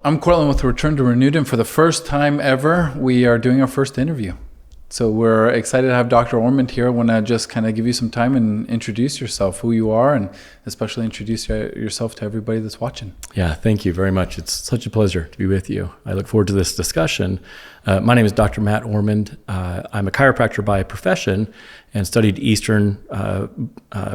I'm Cortland with Return to Renewed, and for the first time ever, we are doing our first interview. So we're excited to have Dr. Ormond here. I want to just kind of give you some time and introduce yourself, who you are, and especially introduce yourself to everybody that's watching. Yeah, thank you very much. It's such a pleasure to be with you. I look forward to this discussion. My name is Dr. Matt Ormond. I'm a chiropractor by profession and studied Eastern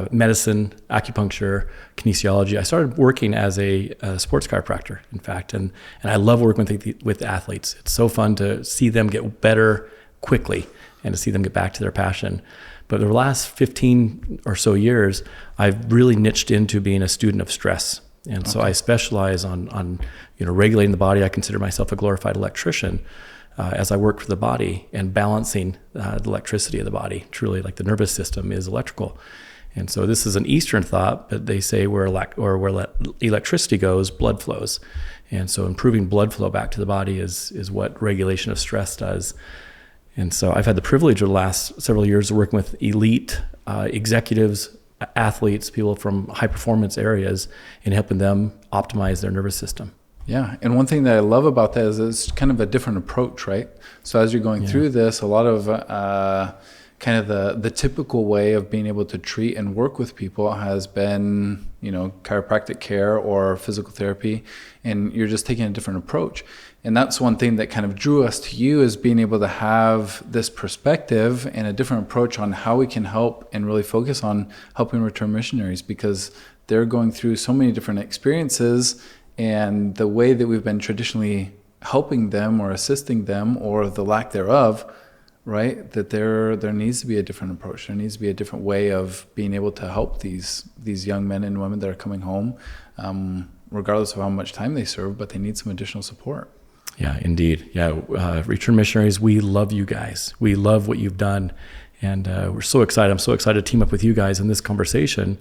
medicine, acupuncture, kinesiology. I started working as a sports chiropractor, in fact, and I love working with athletes. It's so fun to see them get better quickly and to see them get back to their passion. But the last 15 or so years, I've really niched into being a student of stress. And so I specialize on regulating the body. I consider myself a glorified electrician as I work for the body and balancing the electricity of the body. Truly, like the nervous system is electrical. And so this is an Eastern thought, but they say where electricity goes, blood flows. And so improving blood flow back to the body is what regulation of stress does. And so I've had the privilege of the last several years of working with elite executives, athletes, people from high performance areas, and helping them optimize their nervous system. Yeah, and one thing that I love about that is it's kind of a different approach, right? So as you're going through this, a lot of kind of the typical way of being able to treat and work with people has been, chiropractic care or physical therapy, and you're just taking a different approach. And that's one thing that kind of drew us to you, is being able to have this perspective and a different approach on how we can help and really focus on helping return missionaries, because they're going through so many different experiences, and the way that we've been traditionally helping them or assisting them, or the lack thereof, right, that there needs to be a different approach. There needs to be a different way of being able to help these young men and women that are coming home, regardless of how much time they serve, but they need some additional support. Yeah, indeed. Yeah, Return Missionaries, we love you guys. We love what you've done, and we're so excited. I'm so excited to team up with you guys in this conversation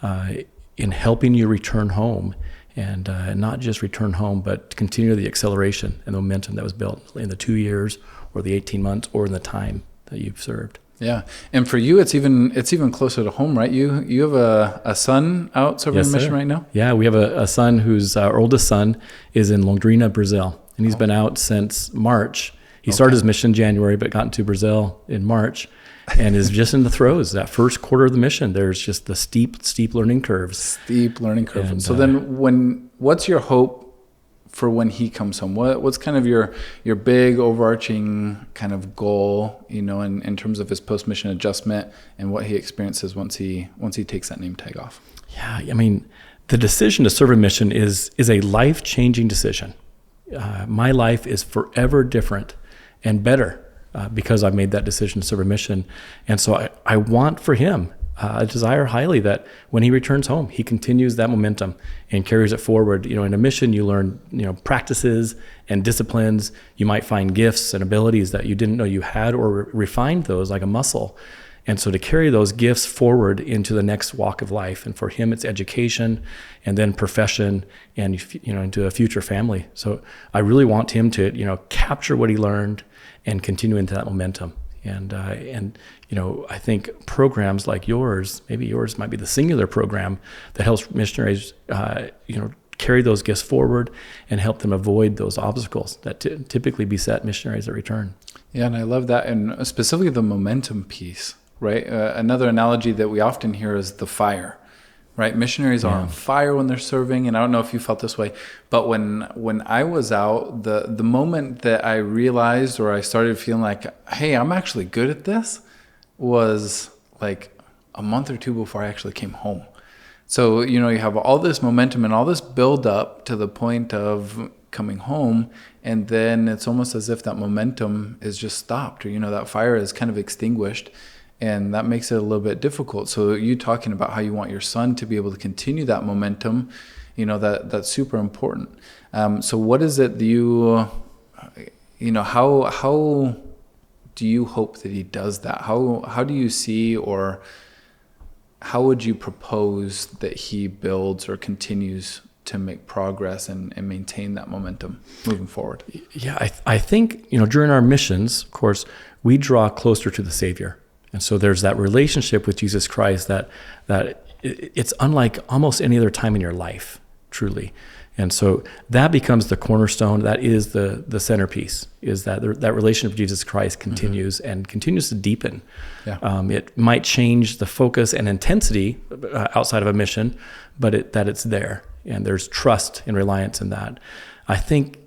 in helping you return home, and not just return home, but continue the acceleration and the momentum that was built in the 2 years or the 18 months or in the time that you've served. Yeah, and for you, it's even closer to home, right? You have a son out serving a mission right now? Yeah, we have a son who's our oldest son is in Londrina, Brazil, and he's been out since March. He started his mission in January, but got into Brazil in March, and is just in the throes. That first quarter of the mission, there's just the steep learning curves. Steep learning curve. And, so then, what's your hope for when he comes home? What's kind of your big overarching kind of goal, in terms of his post-mission adjustment and what he experiences once he takes that name tag off? Yeah, I mean, the decision to serve a mission is a life-changing decision. My life is forever different and better because I've made that decision to serve a mission. And so I want for him, I desire highly that when he returns home, he continues that momentum and carries it forward. In a mission, you learn, practices and disciplines. You might find gifts and abilities that you didn't know you had, or refined those like a muscle. And so to carry those gifts forward into the next walk of life, and for him, it's education, and then profession, and into a future family. So I really want him to, capture what he learned and continue into that momentum. And I think programs like yours, maybe yours might be the singular program that helps missionaries, carry those gifts forward and help them avoid those obstacles that typically beset missionaries that return. Yeah, and I love that, and specifically the momentum piece, right? Another analogy that we often hear is the fire, right? Missionaries are on fire when they're serving, and I don't know if you felt this way, but when I was out, the moment that I realized, or I started feeling like, hey, I'm actually good at this, was like a month or two before I actually came home. So, you have all this momentum and all this build up to the point of coming home, and then it's almost as if that momentum is just stopped, or, that fire is kind of extinguished. And that makes it a little bit difficult. So you talking about how you want your son to be able to continue that momentum, that's super important. So what is it that how do you hope that he does that? How do you see, or how would you propose that he builds or continues to make progress and maintain that momentum moving forward? Yeah, I think, during our missions, of course, we draw closer to the Savior. And so there's that relationship with Jesus Christ that it's unlike almost any other time in your life, truly. And so that becomes the cornerstone. That is the centerpiece, is that that relationship with Jesus Christ continues and continues to deepen. Yeah. It might change the focus and intensity outside of a mission, but that it's there, and there's trust and reliance in that. I think,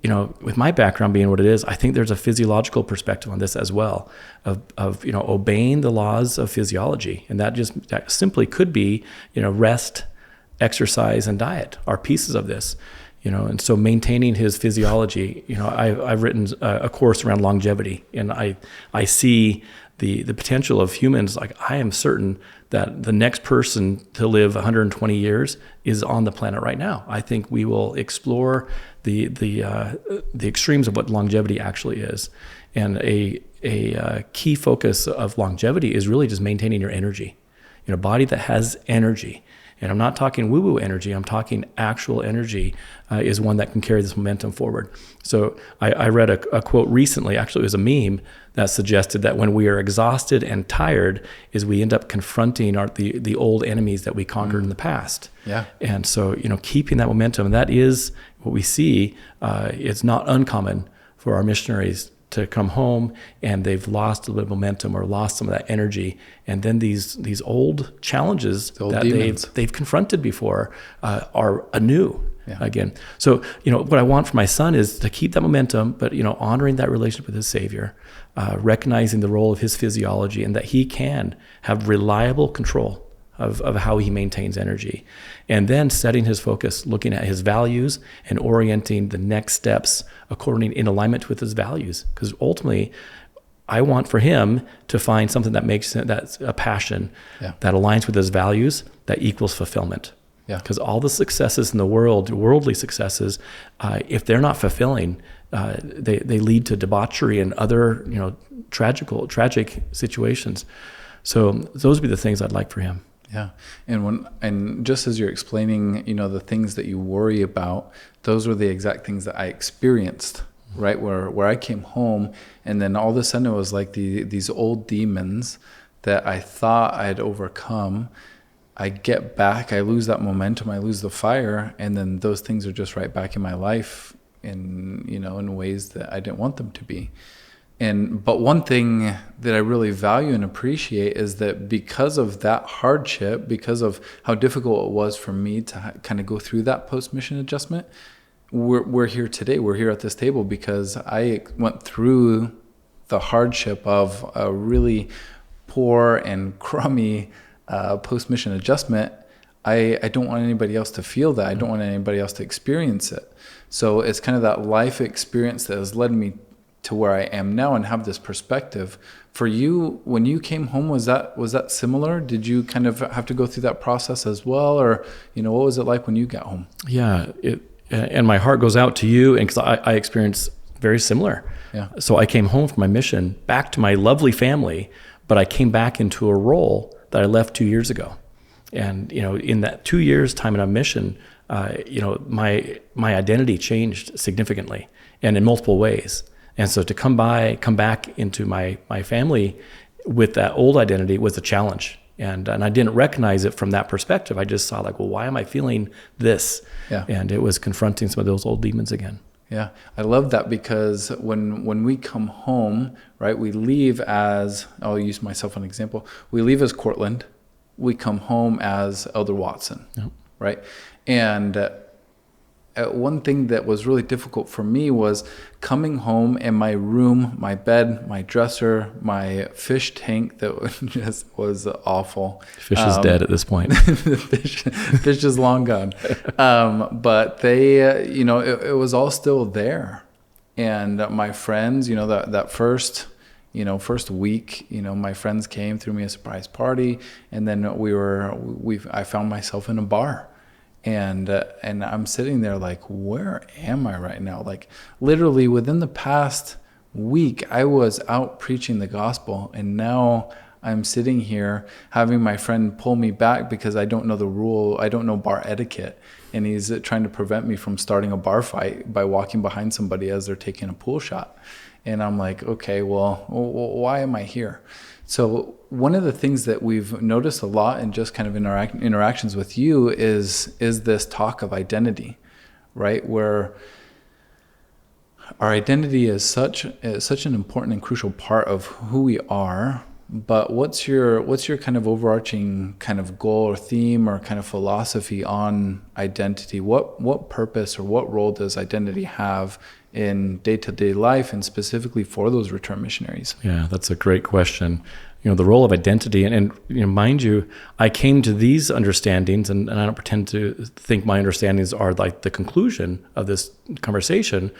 with my background being what it is, I think there's a physiological perspective on this as well, of obeying the laws of physiology. And that simply could be, rest, exercise, and diet are pieces of this, and so maintaining his physiology. I've written a course around longevity, and I see the potential of humans. Like, I am certain that the next person to live 120 years is on the planet right now. I think we will explore the extremes of what longevity actually is, and a key focus of longevity is really just maintaining your energy. A body that has energy. And I'm not talking woo-woo energy, I'm talking actual energy, is one that can carry this momentum forward. So I read a quote recently, actually it was a meme, that suggested that when we are exhausted and tired is we end up confronting the old enemies that we conquered in the past. Yeah. And so, keeping that momentum, and that is what we see. It's not uncommon for our missionaries to come home and they've lost a little bit of momentum or lost some of that energy, and then these old challenges that they've confronted before are anew again. So what I want for my son is to keep that momentum, but honoring that relationship with his Savior, recognizing the role of his physiology, and that he can have reliable control of how he maintains energy, and then setting his focus, looking at his values and orienting the next steps in alignment with his values. Because ultimately, I want for him to find something that's a passion that aligns with his values, that equals fulfillment. Because all the successes in the world, worldly successes, if they're not fulfilling, they lead to debauchery and other tragic situations. So those would be the things I'd like for him. Yeah. And just as you're explaining, the things that you worry about, those were the exact things that I experienced, right? Where I came home, and then all of a sudden it was like these old demons that I thought I had overcome. I get back, I lose that momentum, I lose the fire, and then those things are just right back in my life in ways that I didn't want them to be. But one thing that I really value and appreciate is that because of that hardship, because of how difficult it was for me to kind of go through that post-mission adjustment, we're here today. We're here at this table because I went through the hardship of a really poor and crummy post-mission adjustment. I don't want anybody else to feel that. I don't want anybody else to experience it. So it's kind of that life experience that has led me to where I am now and have this perspective. For you, when you came home, was that similar? Did you kind of have to go through that process as well? Or, what was it like when you got home? Yeah, and my heart goes out to you, and because I experienced very similar. Yeah. So I came home from my mission back to my lovely family, but I came back into a role that I left 2 years ago. And, in that 2 years time in a mission, my identity changed significantly and in multiple ways. And so to come back into my family with that old identity was a challenge. And I didn't recognize it from that perspective. I just saw why am I feeling this? Yeah. And it was confronting some of those old demons again. Yeah, I love that, because when we come home, right, we leave as, I'll use myself as an example, we leave as Cortland, we come home as Elder Watson, right? And one thing that was really difficult for me was coming home and my room, my bed, my dresser, my fish tank that just was awful. Fish is dead at this point. The fish is long gone. But they, it was all still there. And my friends, that first week, my friends came, threw me a surprise party, and then I found myself in a bar. And I'm sitting there where am I right now? Literally within the past week, I was out preaching the gospel, and now I'm sitting here having my friend pull me back because I don't know the rule. I don't know bar etiquette. And he's trying to prevent me from starting a bar fight by walking behind somebody as they're taking a pool shot. And I'm like, okay, well, why am I here? So one of the things that we've noticed a lot in just kind of interactions with you is this talk of identity, right? Where our identity is such an important and crucial part of who we are. But what's your kind of overarching kind of goal or theme or kind of philosophy on identity? What purpose or what role does identity have in day-to-day life, and specifically for those return missionaries? Yeah, that's a great question. The role of identity, and mind you, I came to these understandings, and I don't pretend to think my understandings are like the conclusion of this conversation,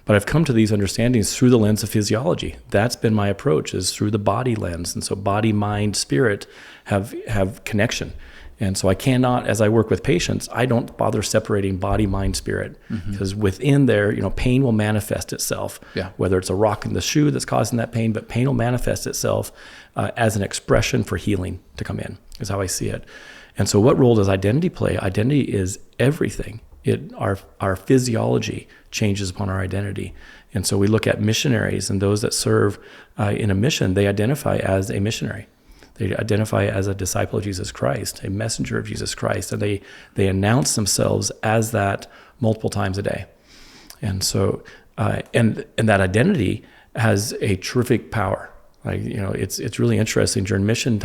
but I've come to these understandings through the lens of physiology. That's been my approach, is through the body lens. And so body, mind, spirit have connection. And so I cannot, as I work with patients, I don't bother separating body, mind, spirit, because within there, pain will manifest itself, whether it's a rock in the shoe that's causing that pain, but pain will manifest itself as an expression for healing to come in, is how I see it. And so what role does identity play? Identity is everything. Our physiology changes upon our identity. And so we look at missionaries, and those that serve in a mission, they identify as a missionary. They identify as a disciple of Jesus Christ, a messenger of Jesus Christ, and they announce themselves as that multiple times a day. And so, and that identity has a terrific power. It's really interesting during mission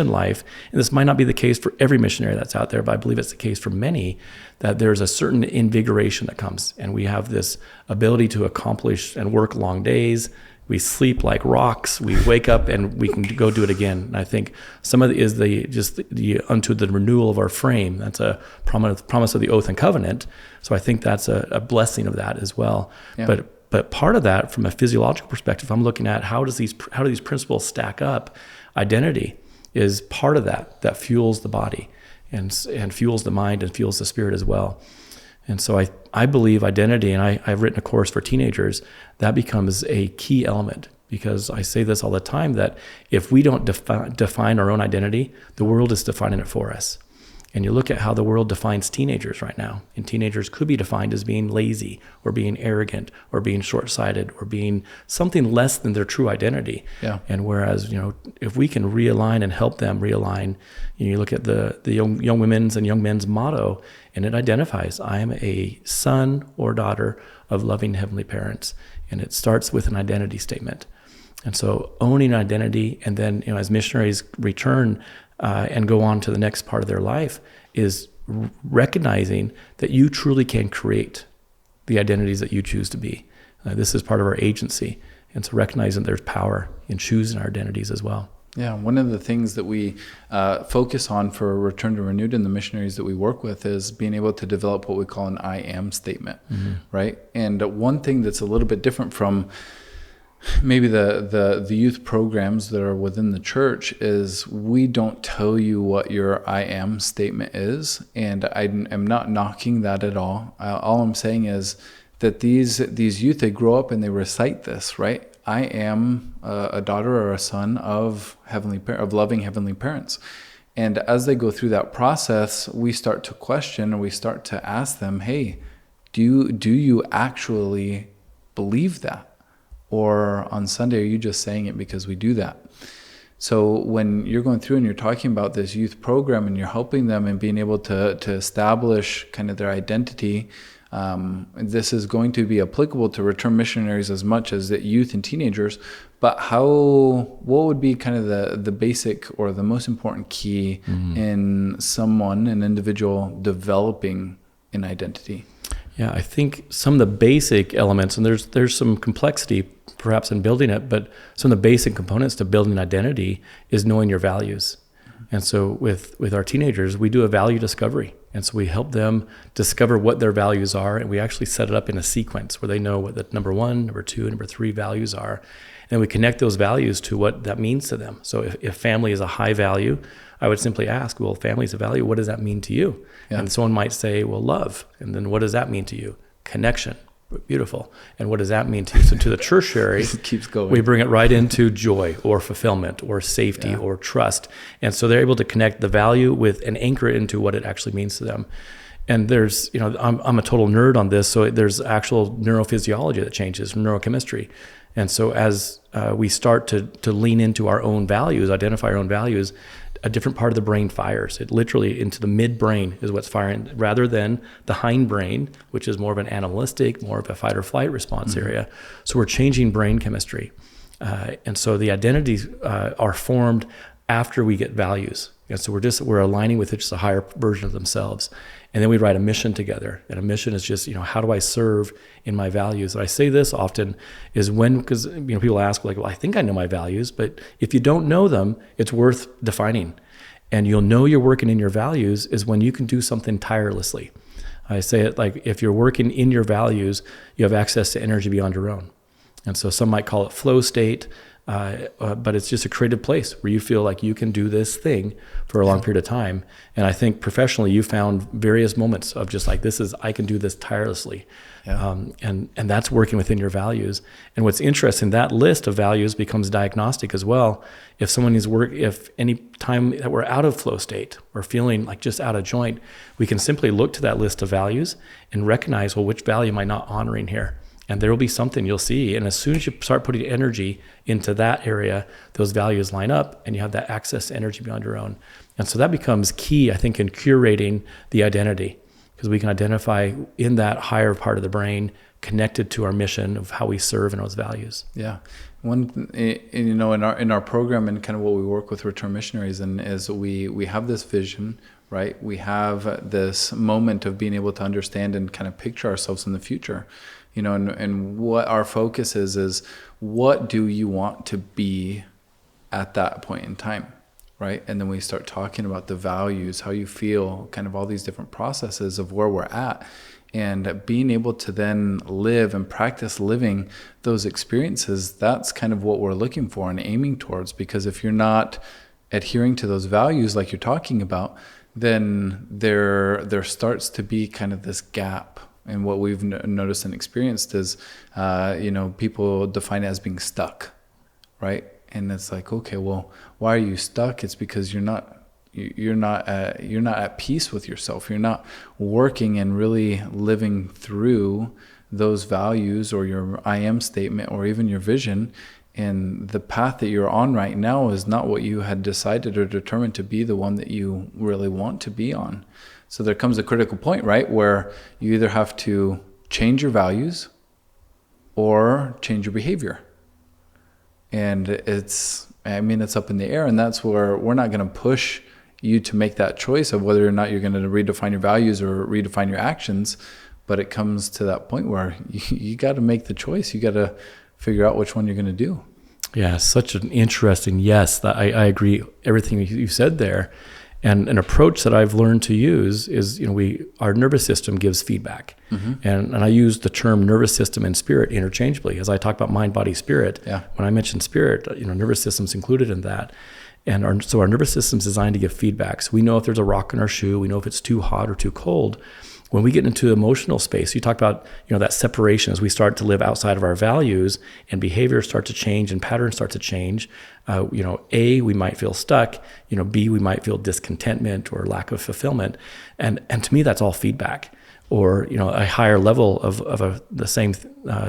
life, and this might not be the case for every missionary that's out there, but I believe it's the case for many, that there's a certain invigoration that comes, and we have this ability to accomplish and work long days. We sleep like rocks. We wake up and we can go do it again. And I think some of it is unto the renewal of our frame. That's a promise of the oath and covenant. So I think that's a blessing of that as well. Yeah. But part of that, from a physiological perspective, I'm looking at how do these principles stack up. Identity is part of that fuels the body and fuels the mind and fuels the spirit as well. And so I believe identity, and I've written a course for teenagers, that becomes a key element, because I say this all the time, that if we don't define our own identity, the world is defining it for us. And you look at how the world defines teenagers right now, and teenagers could be defined as being lazy or being arrogant or being short-sighted or being something less than their true identity. Yeah. And whereas, if we can realign and help them realign, you look at the young women's and young men's motto, and it identifies, I am a son or daughter of loving heavenly parents. And it starts with an identity statement. And so owning identity, and then, as missionaries return and go on to the next part of their life, is recognizing that you truly can create the identities that you choose to be. This is part of our agency. And so recognizing there's power in choosing our identities as well. Yeah, one of the things that we focus on for Return to Renewed in the missionaries that we work with is being able to develop what we call an I am statement, right? And one thing that's a little bit different from maybe the youth programs that are within the church is we don't tell you what your I am statement is, and I am not knocking that at all. All I'm saying is that these youth, they grow up and they recite this, right? I am a daughter or a son of loving heavenly parents. And as they go through that process, we start to question, and we start to ask them, hey, do you actually believe that? Or on Sunday, are you just saying it because we do that? So when you're going through and you're talking about this youth program and you're helping them and being able to establish kind of their identity, this is going to be applicable to return missionaries as much as the youth and teenagers. But what would be kind of the basic or the most important key in an individual developing an identity? Yeah, I think some of the basic elements, and there's some complexity perhaps in building it, but some of the basic components to building identity is knowing your values. And so with our teenagers, we do a value discovery. And so we help them discover what their values are, and we actually set it up in a sequence where they know what the number 1, number 2, and number 3 values are. And we connect those values to what that means to them. So if family is a high value, I would simply ask, well, family is a value, what does that mean to you? Yeah. And someone might say, well, love. And then what does that mean to you? Connection. Beautiful. And what does that mean to you? So to the tertiary, it keeps going. We bring it right into joy or fulfillment or safety or trust. And so they're able to connect the value with and anchor it into what it actually means to them. And there's, I'm a total nerd on this, so there's actual neurophysiology that changes from neurochemistry. And so as we start to lean into our own values, identify our own values, a different part of the brain fires. It literally into the midbrain is what's firing, rather than the hindbrain, which is more of an animalistic, more of a fight or flight response area. So we're changing brain chemistry. And so the identities are formed after we get values. And so we're aligning with just a higher version of themselves. And then we write a mission together. And a mission is just, how do I serve in my values? And I say this often is because people ask, like, well, I think I know my values, but if you don't know them, it's worth defining. And you'll know you're working in your values is when you can do something tirelessly. I say it like, if you're working in your values, you have access to energy beyond your own. And so some might call it flow state, but it's just a creative place where you feel like you can do this thing for a long period of time. And I think professionally, you found various moments of just like, I can do this tirelessly. Yeah. And that's working within your values. And what's interesting, that list of values becomes diagnostic as well. If any time that we're out of flow state or feeling like just out of joint, we can simply look to that list of values and recognize, well, which value am I not honoring here? And there will be something you'll see. And as soon as you start putting energy into that area, those values line up and you have that access to energy beyond your own. And so that becomes key, I think, in curating the identity, because we can identify in that higher part of the brain connected to our mission of how we serve in those values. Yeah. In our program and kind of what we work with return missionaries and is we have this vision, right? We have this moment of being able to understand and kind of picture ourselves in the future. And what our focus is what do you want to be at that point in time, right? And then we start talking about the values, how you feel, kind of all these different processes of where we're at, and being able to then live and practice living those experiences. That's kind of what we're looking for and aiming towards, because if you're not adhering to those values like you're talking about, then there starts to be kind of this gap. And what we've noticed and experienced is, people define it as being stuck, right? And it's like, okay, well, why are you stuck? It's because you're not at peace with yourself. You're not working and really living through those values or your I am statement or even your vision. And the path that you're on right now is not what you had decided or determined to be the one that you really want to be on. So there comes a critical point, right, where you either have to change your values or change your behavior. And it's up in the air, and that's where we're not going to push you to make that choice of whether or not you're going to redefine your values or redefine your actions. But it comes to that point where you got to make the choice. You got to figure out which one you're going to do. Yeah, such an interesting, yes, I agree everything you said there. And an approach that I've learned to use is, our nervous system gives feedback. Mm-hmm. And I use the term nervous system and spirit interchangeably. As I talk about mind, body, spirit, when I mention spirit, nervous system's included in that. And so our nervous system's designed to give feedback. So we know if there's a rock in our shoe, we know if it's too hot or too cold. When we get into emotional space, you talk about, that separation as we start to live outside of our values and behaviors start to change and patterns start to change. A, we might feel stuck. B, we might feel discontentment or lack of fulfillment. And to me, that's all feedback, or, a higher level of the same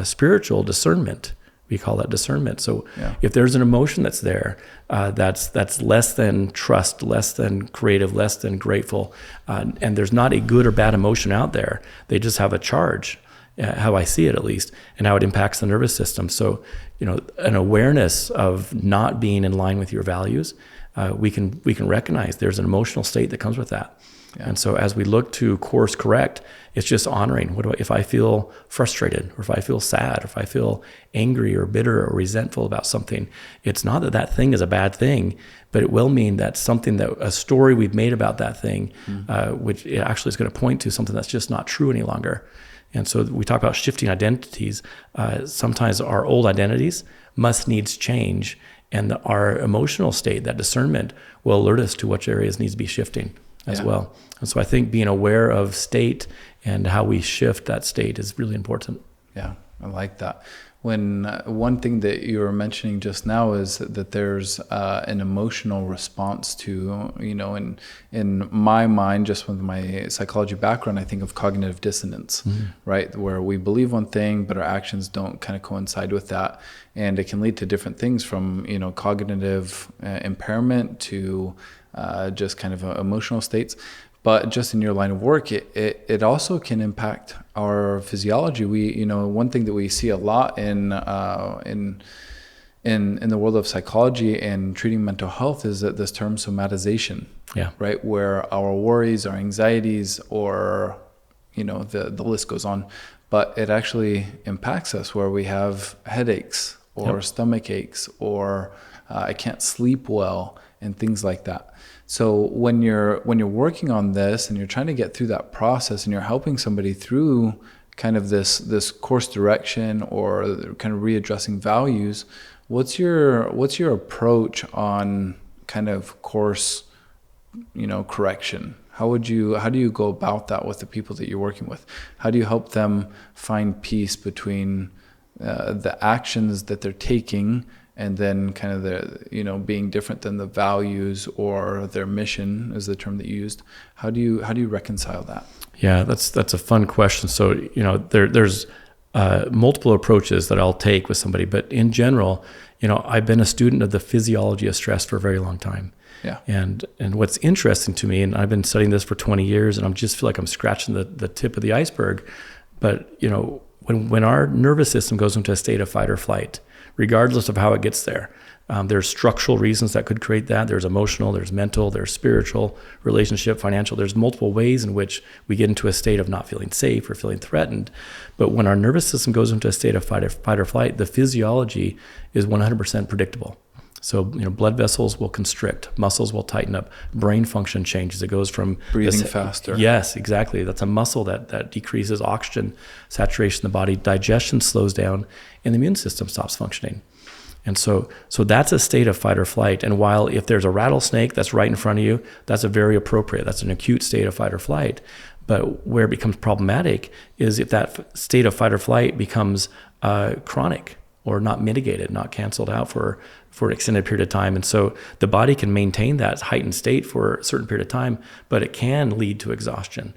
spiritual discernment. We call that discernment. So if there's an emotion that's there, that's less than trust, less than creative, less than grateful, and there's not a good or bad emotion out there. They just have a charge, how I see it at least, and how it impacts the nervous system. So, an awareness of not being in line with your values, we can recognize there's an emotional state that comes with that. Yeah. And so as we look to course correct, it's just honoring. If I feel frustrated, or if I feel sad, or if I feel angry or bitter or resentful about something, it's not that thing is a bad thing, but it will mean that something a story we've made about that thing, which it actually is going to point to something that's just not true any longer. And so we talk about shifting identities. Sometimes our old identities must needs change, and our emotional state, that discernment, will alert us to which areas needs to be shifting as well. And so I think being aware of state and how we shift that state is really important. Yeah, I like that. When one thing that you were mentioning just now is that there's an emotional response to, in my mind, just with my psychology background, I think of cognitive dissonance, right? Where we believe one thing, but our actions don't kind of coincide with that. And it can lead to different things from, cognitive impairment to just kind of emotional states. But just in your line of work, it also can impact our physiology. We, one thing that we see a lot in the world of psychology and treating mental health is that this term somatization, right? Where our worries, our anxieties, or, the list goes on, but it actually impacts us where we have headaches or stomach aches or I can't sleep well and things like that. So when you're working on this and you're trying to get through that process and you're helping somebody through kind of this course direction or kind of readdressing values, what's your approach on kind of course, correction? How do you go about that with the people that you're working with? How do you help them find peace between the actions that they're taking and then kind of the, being different than the values or their mission is the term that you used. How do you reconcile that? Yeah, that's a fun question. So, there's multiple approaches that I'll take with somebody, but in general, I've been a student of the physiology of stress for a very long time. Yeah. And what's interesting to me, and I've been studying this for 20 years, and I just feel like I'm scratching the tip of the iceberg. But, when our nervous system goes into a state of fight or flight, regardless of how it gets there, there's structural reasons that could create that. There's emotional, there's mental, there's spiritual, relationship, financial. There's multiple ways in which we get into a state of not feeling safe or feeling threatened. But when our nervous system goes into a state of fight or flight, the physiology is 100% predictable. So, blood vessels will constrict, muscles will tighten up, brain function changes. It goes from breathing faster. Yes, exactly. That's a muscle that decreases oxygen saturation in the body. Digestion slows down, and the immune system stops functioning. And so that's a state of fight or flight. And while if there's a rattlesnake that's right in front of you, that's a very appropriate. That's an acute state of fight or flight. But where it becomes problematic is if that state of fight or flight becomes chronic or not mitigated, not canceled out for an extended period of time. And so the body can maintain that heightened state for a certain period of time, but it can lead to exhaustion.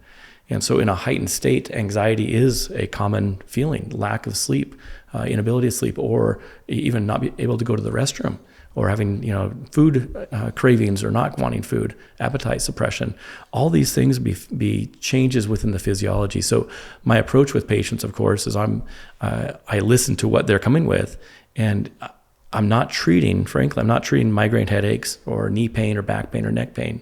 And so in a heightened state, anxiety is a common feeling, lack of sleep, inability to sleep, or even not be able to go to the restroom, or having food cravings or not wanting food, appetite suppression. All these things be changes within the physiology. So my approach with patients, of course, is I listen to what they're coming with, and I'm not treating migraine headaches or knee pain or back pain or neck pain.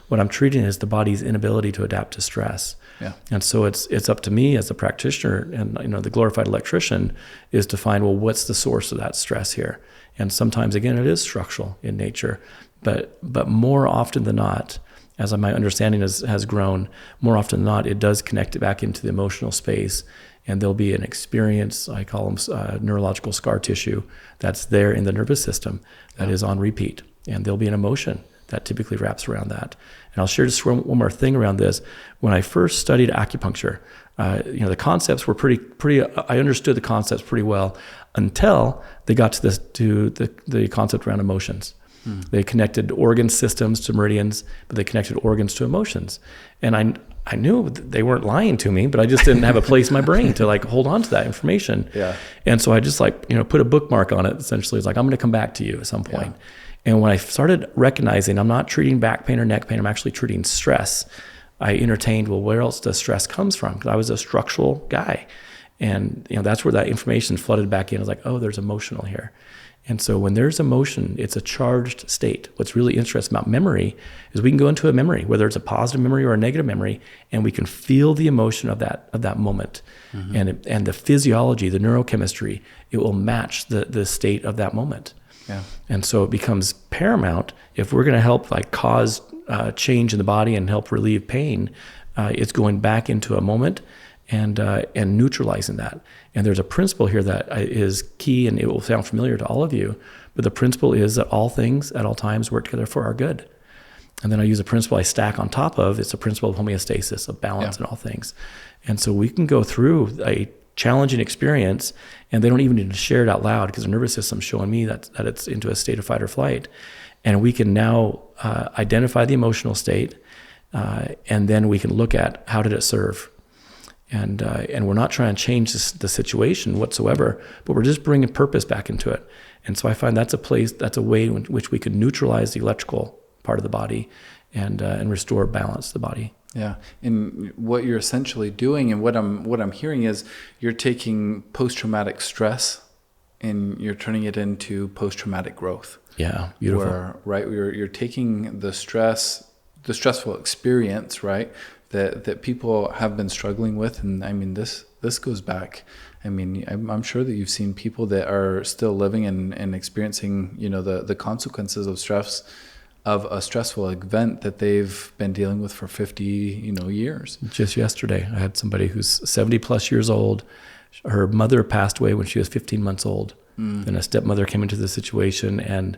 What I'm treating is the body's inability to adapt to stress. Yeah. And so it's up to me as a practitioner and the glorified electrician is to find, well, what's the source of that stress here? And sometimes, again, it is structural in nature, but more often than not, as my understanding has grown, more often than not, it does connect it back into the emotional space, and there'll be an experience, I call them neurological scar tissue, that's there in the nervous system that is on repeat, and there'll be an emotion that typically wraps around that. And I'll share just one more thing around this. When I first studied acupuncture, the concepts were pretty. I understood the concepts pretty well until they got to the concept around emotions. They connected organ systems to meridians, but they connected organs to emotions. And I knew they weren't lying to me, but I just didn't have a place in my brain to hold on to that information. Yeah. And so I just put a bookmark on it. Essentially, it's like, I'm going to come back to you at some point. Yeah. And when I started recognizing I'm not treating back pain or neck pain, I'm actually treating stress, I entertained, well, where else does stress comes from? Because I was a structural guy. And that's where that information flooded back in. I was like, oh, there's emotional here. And so when there's emotion, it's a charged state. What's really interesting about memory is we can go into a memory, whether it's a positive memory or a negative memory, and we can feel the emotion of that moment. Mm-hmm. And the physiology, the neurochemistry, it will match the state of that moment. Yeah. And so it becomes paramount if we're going to help cause change in the body and help relieve pain. It's going back into a moment and neutralizing that. And there's a principle here that is key, and it will sound familiar to all of you. But the principle is that all things at all times work together for our good. And then I use a principle I stack on top of. It's a principle of homeostasis, of balance in all things. And so we can go through a challenging experience, and they don't even need to share it out loud because their nervous system's showing me that it's into a state of fight or flight. And we can now identify the emotional state, and then we can look at how did it serve. And we're not trying to change the situation whatsoever, but we're just bringing purpose back into it. And so I find that's a way in which we could neutralize the electrical part of the body and restore balance to the body. Yeah, and what you're essentially doing, and what I'm hearing is you're taking post-traumatic stress and you're turning it into post-traumatic growth. Yeah, beautiful. You're taking the stressful experience, right, that people have been struggling with, and I mean this goes back. I mean, I'm sure that you've seen people that are still living and experiencing, the consequences of stress, of a stressful event that they've been dealing with for 50, years. Just yesterday, I had somebody who's 70 plus years old. Her mother passed away when she was 15 months old. Then a stepmother came into the situation, and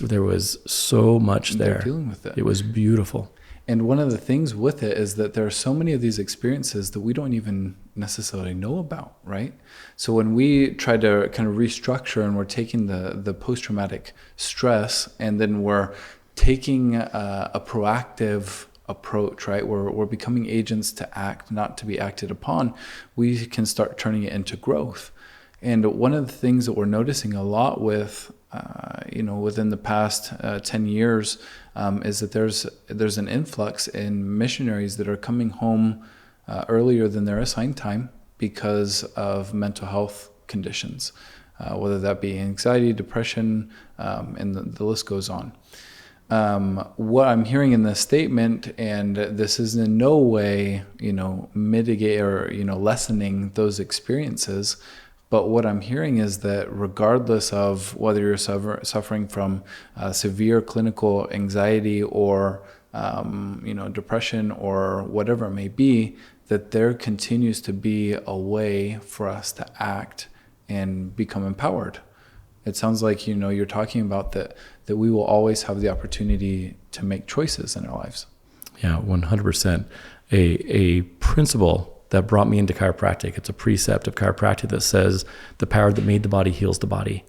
there was so much there. They're dealing with it. It was beautiful. And one of the things with it is that there are so many of these experiences that we don't even necessarily know about, right? So when we try to kind of restructure and we're taking the post-traumatic stress and then we're taking a proactive approach, right? We're becoming agents to act, not to be acted upon, we can start turning it into growth. And one of the things that we're noticing a lot with, within the past 10 years, is that there's an influx in missionaries that are coming home earlier than their assigned time because of mental health conditions, whether that be anxiety, depression, and the list goes on. What I'm hearing in this statement, and this is in no way, mitigate or, lessening those experiences, but what I'm hearing is that regardless of whether you're suffering from severe clinical anxiety or, depression or whatever it may be, that there continues to be a way for us to act and become empowered. It sounds like, you're talking about that we will always have the opportunity to make choices in our lives. Yeah, 100%. A principle that brought me into chiropractic. It's a precept of chiropractic that says the power that made the body heals the body.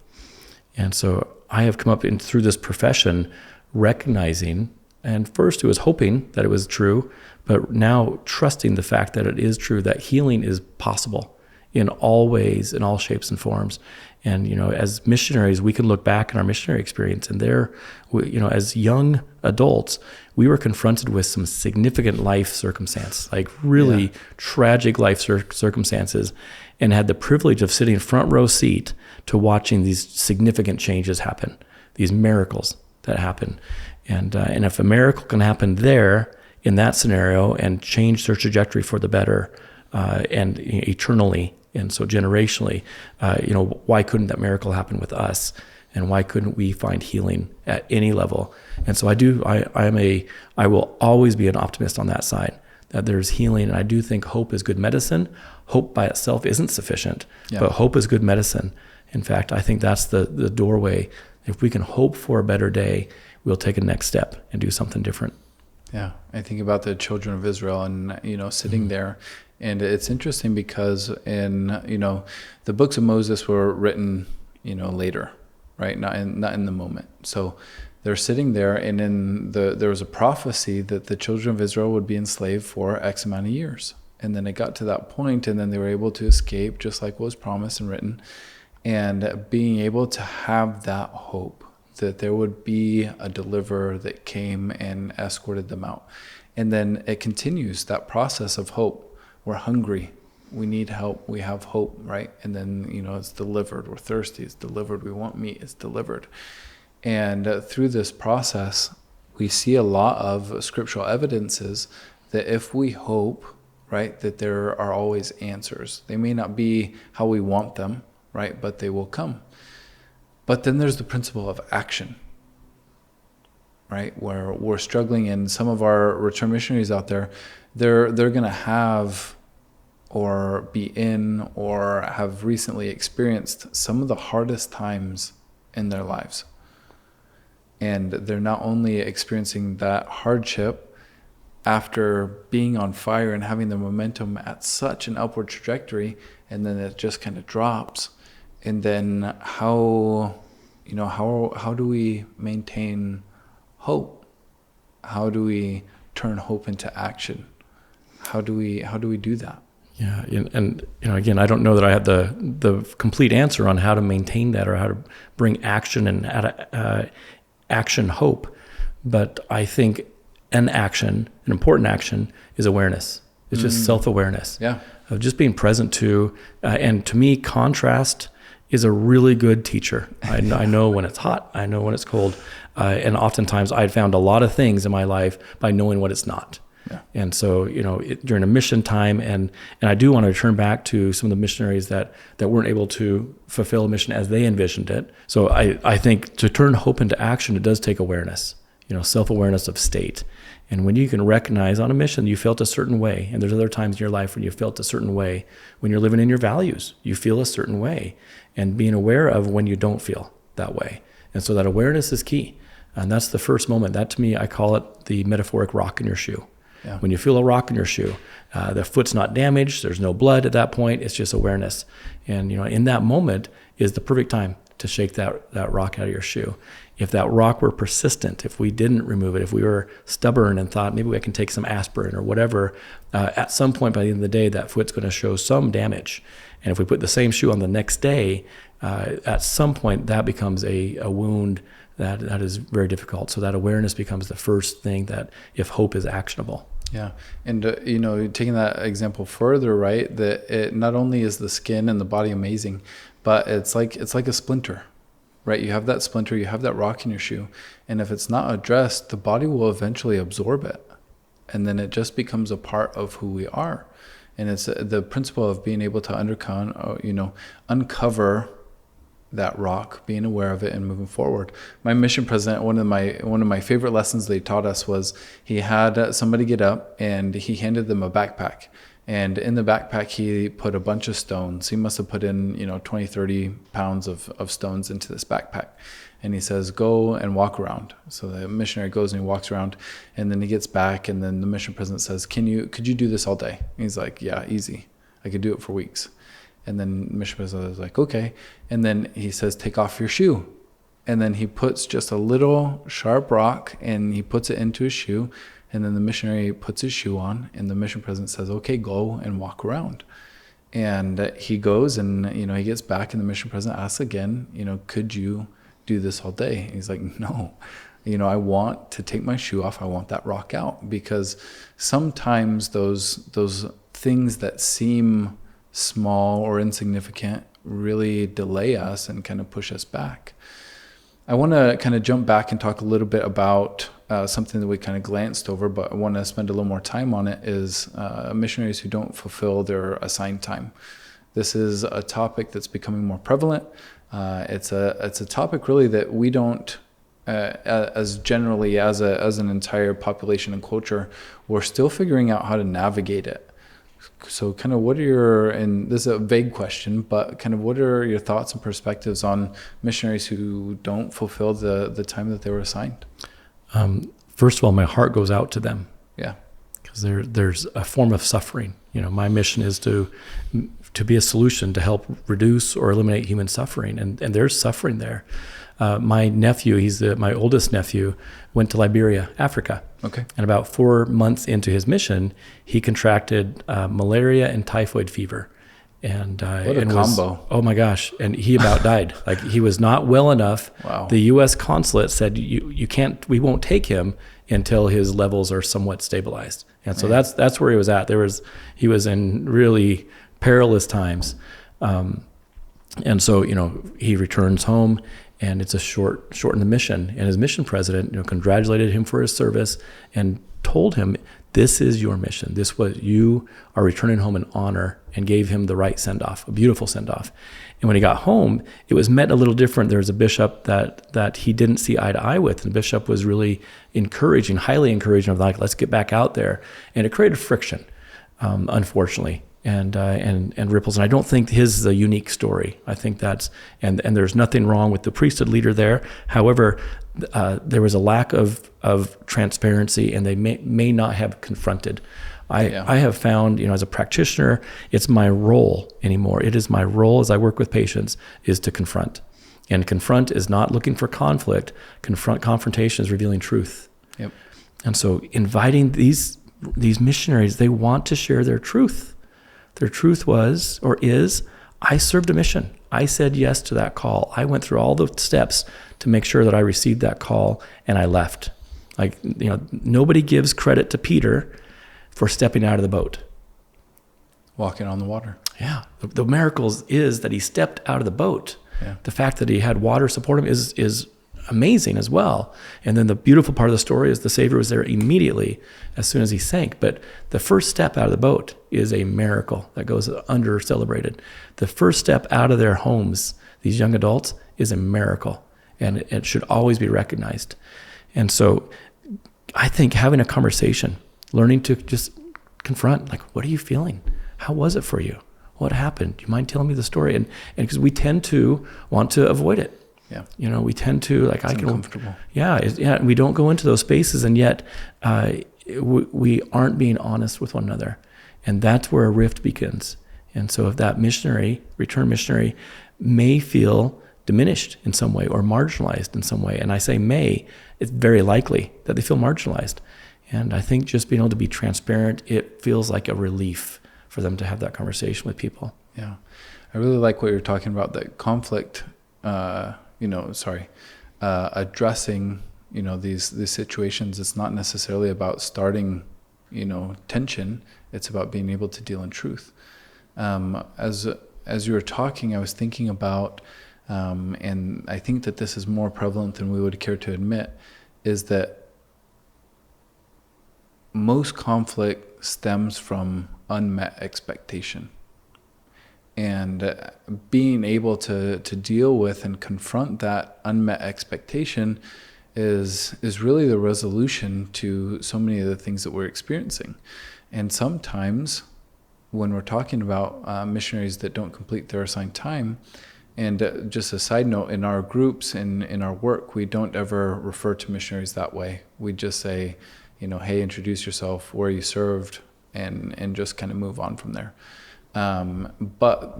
And so I have come up through this profession recognizing, and first it was hoping that it was true, but now trusting the fact that it is true, that healing is possible in all ways, in all shapes and forms. And, as missionaries, we can look back on our missionary experience, and as young adults, we were confronted with some significant life circumstance, like really tragic life circumstances, and had the privilege of sitting front row seat to watching these significant changes happen, these miracles that happen. And if a miracle can happen there in that scenario and change their trajectory for the better, and eternally, and so generationally, why couldn't that miracle happen with us? And why couldn't we find healing at any level? And so I will always be an optimist on that side, that there's healing. And I do think hope is good medicine. Hope by itself isn't sufficient, but hope is good medicine. In fact, I think that's the doorway. If we can hope for a better day, we'll take a next step and do something different. Yeah, I think about the children of Israel and, sitting there. And it's interesting because in, the books of Moses were written, later, right? Not in the moment. So they're sitting there, and there was a prophecy that the children of Israel would be enslaved for X amount of years. And then it got to that point, and then they were able to escape just like was promised and written. And being able to have that hope that there would be a deliverer that came and escorted them out. And then it continues, that process of hope. We're hungry, we need help, we have hope, right? And then, it's delivered. We're thirsty, it's delivered. We want meat, it's delivered. And through this process, we see a lot of scriptural evidences that if we hope, right, that there are always answers. They may not be how we want them, right, but they will come. But then there's the principle of action, right, where we're struggling, and some of our return missionaries out there, they're going to have or be in or have recently experienced some of the hardest times in their lives. And they're not only experiencing that hardship, after being on fire and having the momentum at such an upward trajectory, and then it just kind of drops. And then how do we maintain hope? How do we turn hope into action? How do we do that? Yeah, and again, I don't know that I have the complete answer on how to maintain that or how to bring action and action hope, but I think an important action, is awareness. It's just self-awareness. Yeah. Of just being present to, and to me, contrast is a really good teacher. I know when it's hot, I know when it's cold, and oftentimes I'd found a lot of things in my life by knowing what it's not. Yeah. And so, during a mission time, and I do want to return back to some of the missionaries that weren't able to fulfill a mission as they envisioned it. So I think to turn hope into action, it does take awareness, self-awareness of state. And when you can recognize on a mission, you felt a certain way, and there's other times in your life when you felt a certain way, when you're living in your values, you feel a certain way, and being aware of when you don't feel that way. And so that awareness is key. And that's the first moment. That, to me, I call it the metaphoric rock in your shoe. Yeah. When you feel a rock in your shoe, the foot's not damaged, there's no blood at that point, it's just awareness. And in that moment is the perfect time to shake that rock out of your shoe. If that rock were persistent, if we didn't remove it, if we were stubborn and thought maybe I can take some aspirin or whatever, at some point by the end of the day, that foot's going to show some damage. And if we put the same shoe on the next day, at some point that becomes a wound that is very difficult. So that awareness becomes the first thing that, if hope is actionable. Yeah. And, taking that example further, right, that it not only is the skin and the body amazing, but it's like a splinter, right? You have that splinter, you have that rock in your shoe. And if it's not addressed, the body will eventually absorb it. And then it just becomes a part of who we are. And it's the principle of being able to uncover that rock, being aware of it and moving forward. My mission president, one of my favorite lessons they taught us was he had somebody get up and he handed them a backpack. And in the backpack, he put a bunch of stones. He must have put in, 20, 30 pounds of stones into this backpack. And he says, go and walk around. So the missionary goes and he walks around, and then he gets back, and then the mission president says, could you do this all day? And he's like, yeah, easy. I could do it for weeks. And then mission president is like, okay. And then he says, take off your shoe. And then he puts just a little sharp rock and he puts it into his shoe. And then the missionary puts his shoe on, and the mission president says, okay, go and walk around. And he goes and, he gets back, and the mission president asks again, could you do this all day? And he's like, no, I want to take my shoe off. I want that rock out, because sometimes those things that seem small or insignificant really delay us and kind of push us back. I want to kind of jump back and talk a little bit about something that we kind of glanced over, but I want to spend a little more time on it, is missionaries who don't fulfill their assigned time. This is a topic that's becoming more prevalent. It's a topic really that we don't, as generally as an entire population and culture, we're still figuring out how to navigate it. So kind of and this is a vague question, but kind of what are your thoughts and perspectives on missionaries who don't fulfill the time that they were assigned? First of all, my heart goes out to them. Yeah. Because there's a form of suffering. My mission is to be a solution to help reduce or eliminate human suffering. And there's suffering there. My nephew, my oldest nephew, went to Liberia, Africa. Okay. And about 4 months into his mission, he contracted malaria and typhoid fever. And what a combo. Oh my gosh. And he about died. Like, he was not well enough. Wow. The U.S. consulate said, we won't take him until his levels are somewhat stabilized. And so that's where he was at. He was in really perilous times. And so, he returns home, and it's a shorten the mission. And his mission president, congratulated him for his service and told him, this is your mission. This was, you are returning home in honor, and gave him the right send-off, a beautiful send-off. And when he got home, it was met a little different. There was a bishop that he didn't see eye to eye with. And the bishop was really encouraging, highly encouraging of, like, let's get back out there. And it created friction, unfortunately. and ripples. And I don't think his is a unique story. I think that's, and there's nothing wrong with the priesthood leader there. However, there was a lack of transparency, and they may not have confronted. I have found, as a practitioner, it's my role anymore. It is my role as I work with patients is to confront. And confront is not looking for conflict. Confrontation is revealing truth. Yep. And so inviting these missionaries, they want to share their truth. Their truth was, or is, I served a mission. I said yes to that call. I went through all the steps to make sure that I received that call, and I left. Nobody gives credit to Peter for stepping out of the boat. Walking on the water. Yeah. The miracles is that he stepped out of the boat. Yeah. The fact that he had water support him is amazing as well. And then the beautiful part of the story is the Savior was there immediately as soon as he sank. But the first step out of the boat is a miracle that goes under celebrated. The first step out of their homes, these young adults, is a miracle, and it should always be recognized. And so I think having a conversation, learning to just confront, like, what are you feeling? How was it for you? What happened? Do you mind telling me the story? And because we tend to want to avoid it. Yeah. We tend to, it's uncomfortable. Yeah. We don't go into those spaces, and yet we aren't being honest with one another. And that's where a rift begins. And so if that return missionary may feel diminished in some way or marginalized in some way, and I say may, it's very likely that they feel marginalized. And I think just being able to be transparent, it feels like a relief for them to have that conversation with people. Yeah. I really like what you're talking about, that conflict, addressing, these situations. It's not necessarily about starting, tension. It's about being able to deal in truth. As you were talking, I was thinking about, and I think that this is more prevalent than we would care to admit, is that most conflict stems from unmet expectation. And being able to deal with and confront that unmet expectation is really the resolution to so many of the things that we're experiencing. And sometimes when we're talking about missionaries that don't complete their assigned time, and just a side note, in our groups and in our work, we don't ever refer to missionaries that way. We just say, hey, introduce yourself, where you served, and just kind of move on from there. But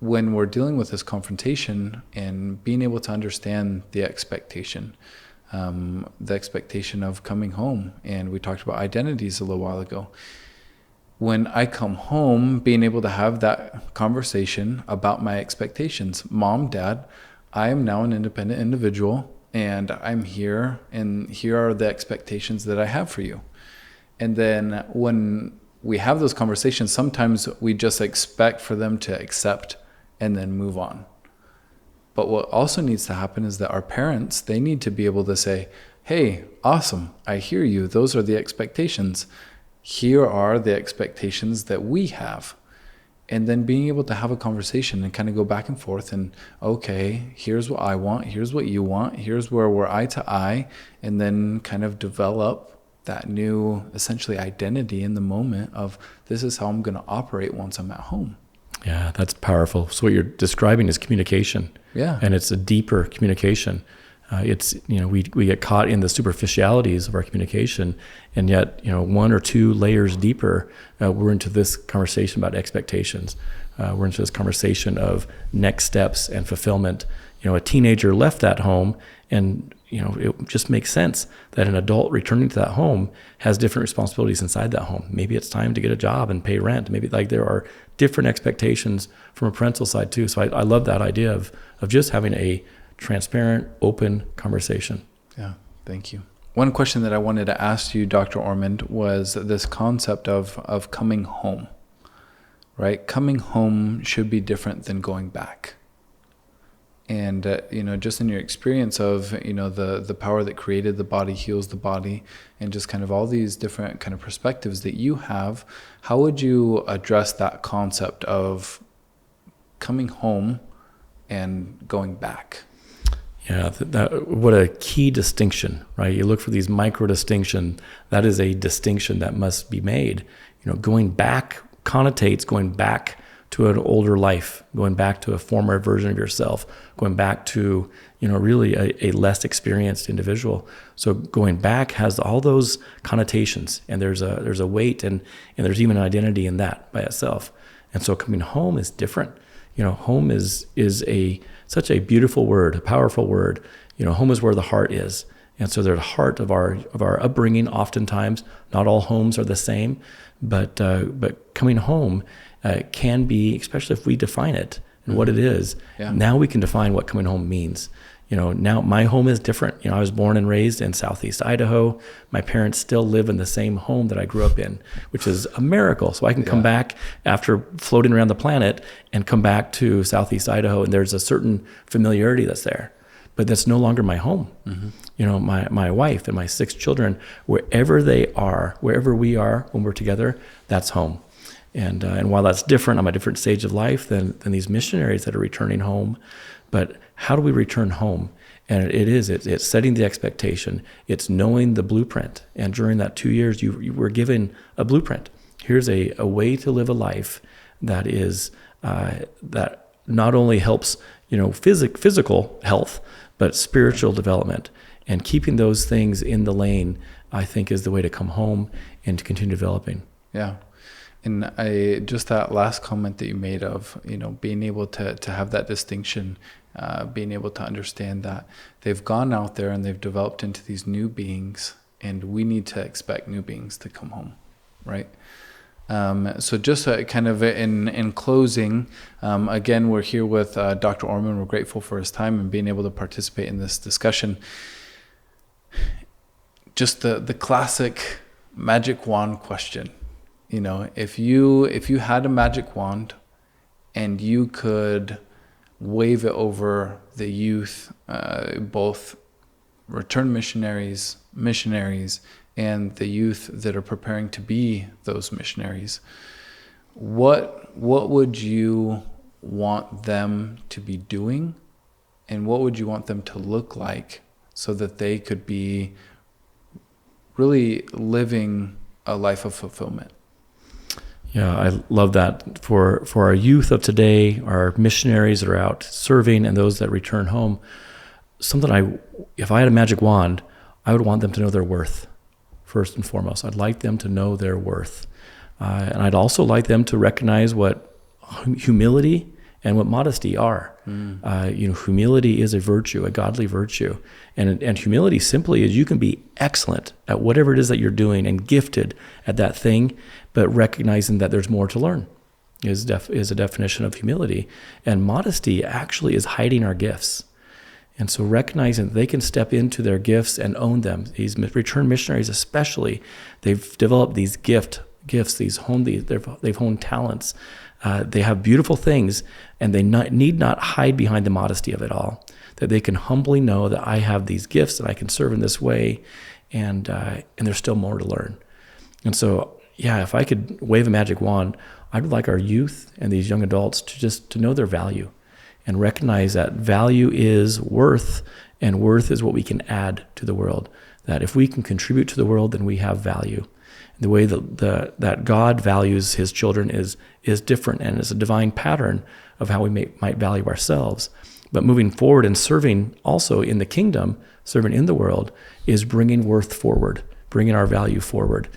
when we're dealing with this confrontation and being able to understand the expectation of coming home, and we talked about identities a little while ago. When I come home, being able to have that conversation about my expectations. Mom, Dad, I am now an independent individual, and I'm here, and here are the expectations that I have for you. And then when we have those conversations, sometimes we just expect for them to accept and then move on. But what also needs to happen is that our parents, they need to be able to say, hey, awesome, I hear you. Those are the expectations. Here are the expectations that we have. And then being able to have a conversation and kind of go back and forth and, okay, here's what I want, here's what you want, here's where we're eye to eye, and then kind of develop that new, essentially, identity in the moment of, this is how I'm going to operate once I'm at home. Yeah, that's powerful. So what you're describing is communication. Yeah. And it's a deeper communication. We get caught in the superficialities of our communication, and yet, one or two layers deeper, we're into this conversation about expectations. We're into this conversation of next steps and fulfillment. A teenager left that home, and it just makes sense that an adult returning to that home has different responsibilities inside that home. Maybe it's time to get a job and pay rent. Maybe there are different expectations from a parental side too. So I love that idea of just having a transparent, open conversation. Yeah, thank you. One question that I wanted to ask you, Dr. Ormond, was this concept of coming home, right? Coming home should be different than going back. And, just in your experience of, the power that created the body heals the body, and just kind of all these different kind of perspectives that you have, how would you address that concept of coming home and going back? Yeah, what a key distinction, right? You look for these micro distinctions. That is a distinction that must be made. Going back connotates going back to an older life, going back to a former version of yourself, going back to, really a less experienced individual. So going back has all those connotations, and there's a weight, and there's even an identity in that by itself. And so coming home is different. Home is such a beautiful word, a powerful word. Home is where the heart is. And so they're the heart of our upbringing. Oftentimes, not all homes are the same, but coming home can be, especially if we define it and what it is. Yeah. Now we can define what coming home means. Now my home is different. I was born and raised in Southeast Idaho. My parents still live in the same home that I grew up in, which is a miracle. So I can come back after floating around the planet and come back to Southeast Idaho, and there's a certain familiarity that's there. But that's no longer my home. Mm-hmm. My wife and my 6 children, wherever they are, wherever we are when we're together, that's home. And while that's different, I'm at a different stage of life than these missionaries that are returning home. But how do we return home? And it's setting the expectation. It's knowing the blueprint. And during that 2 years, you were given a blueprint. Here's a way to live a life that is that not only helps physical health, but spiritual development. And keeping those things in the lane, I think, is the way to come home and to continue developing. Yeah. And just that last comment that you made of, being able to have that distinction, being able to understand that they've gone out there and they've developed into these new beings, and we need to expect new beings to come home, right? So just kind of in closing, again, we're here with Dr. Ormond. We're grateful for his time and being able to participate in this discussion. Just the classic magic wand question. If you had a magic wand and you could wave it over the youth, both returned missionaries, and the youth that are preparing to be those missionaries, what would you want them to be doing, and what would you want them to look like so that they could be really living a life of fulfillment? Yeah, I love that. For our youth of today, our missionaries that are out serving, and those that return home, if I had a magic wand, I would want them to know their worth. First and foremost, I'd like them to know their worth. And I'd also like them to recognize what humility and what modesty are. Humility is a virtue, a godly virtue. And humility simply is you can be excellent at whatever it is that you're doing and gifted at that thing, but recognizing that there's more to learn is a definition of humility. And modesty actually is hiding our gifts. And so recognizing that they can step into their gifts and own them. These returned missionaries especially, they've developed these gifts, they've honed talents. They have beautiful things, and they need not hide behind the modesty of it all. That they can humbly know that I have these gifts and I can serve in this way, and there's still more to learn. And so, if I could wave a magic wand, I would like our youth and these young adults to know their value and recognize that value is worth, and worth is what we can add to the world. That if we can contribute to the world, then we have value. The way that God values his children is different, and is a divine pattern of how we might value ourselves. But moving forward and serving also in the kingdom, serving in the world, is bringing worth forward, bringing our value forward.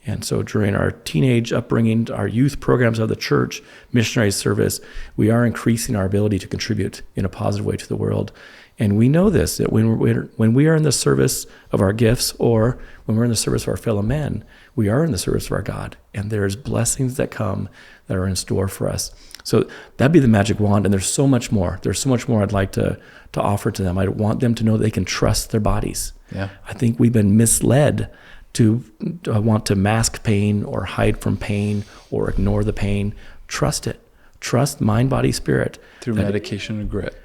And so during our teenage upbringing, our youth programs of the church, missionary service, we are increasing our ability to contribute in a positive way to the world. And we know this, that when we are in the service of our gifts, or when we're in the service of our fellow men, we are in the service of our God. And there's blessings that come that are in store for us. So that'd be the magic wand. And there's so much more. There's so much more I'd like to offer to them. I want them to know they can trust their bodies. Yeah. I think we've been misled to want to mask pain or hide from pain or ignore the pain. Trust it. Trust mind, body, spirit. Through medication and grit.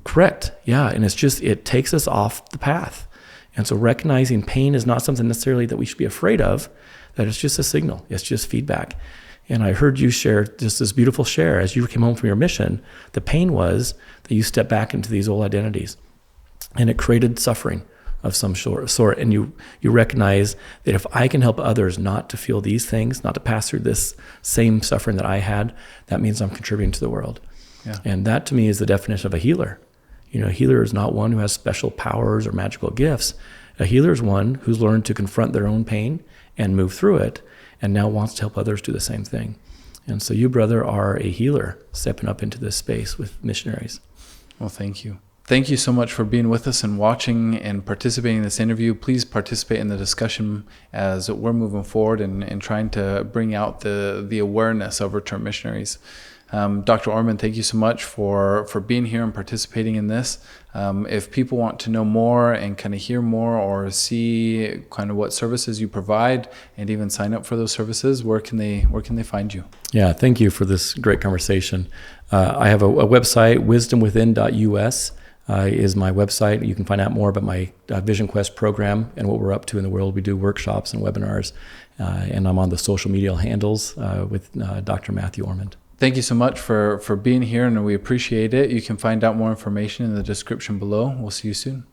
Correct. Yeah. And it takes us off the path. And so recognizing pain is not something necessarily that we should be afraid of, that it's just a signal. It's just feedback. And I heard you share just this beautiful share as you came home from your mission. The pain was that you stepped back into these old identities, and it created suffering. of some sort. And you recognize that if I can help others not to feel these things, not to pass through this same suffering that I had, that means I'm contributing to the world. Yeah. And that to me is the definition of a healer. A healer is not one who has special powers or magical gifts. A healer is one who's learned to confront their own pain and move through it, and now wants to help others do the same thing. And so you, brother, are a healer stepping up into this space with missionaries. Well, thank you. Thank you so much for being with us and watching and participating in this interview. Please participate in the discussion as we're moving forward and trying to bring out the awareness of return missionaries. Dr. Ormond, thank you so much for being here and participating in this. If people want to know more and kind of hear more or see kind of what services you provide and even sign up for those services, where can they find you? Yeah, thank you for this great conversation. I have a website, wisdomwithin.us. Is my website. You can find out more about my Vision Quest program and what we're up to in the world. We do workshops and webinars, and I'm on the social media handles with Dr. Matthew Ormond. Thank you so much for being here, and we appreciate it. You can find out more information in the description below. We'll see you soon.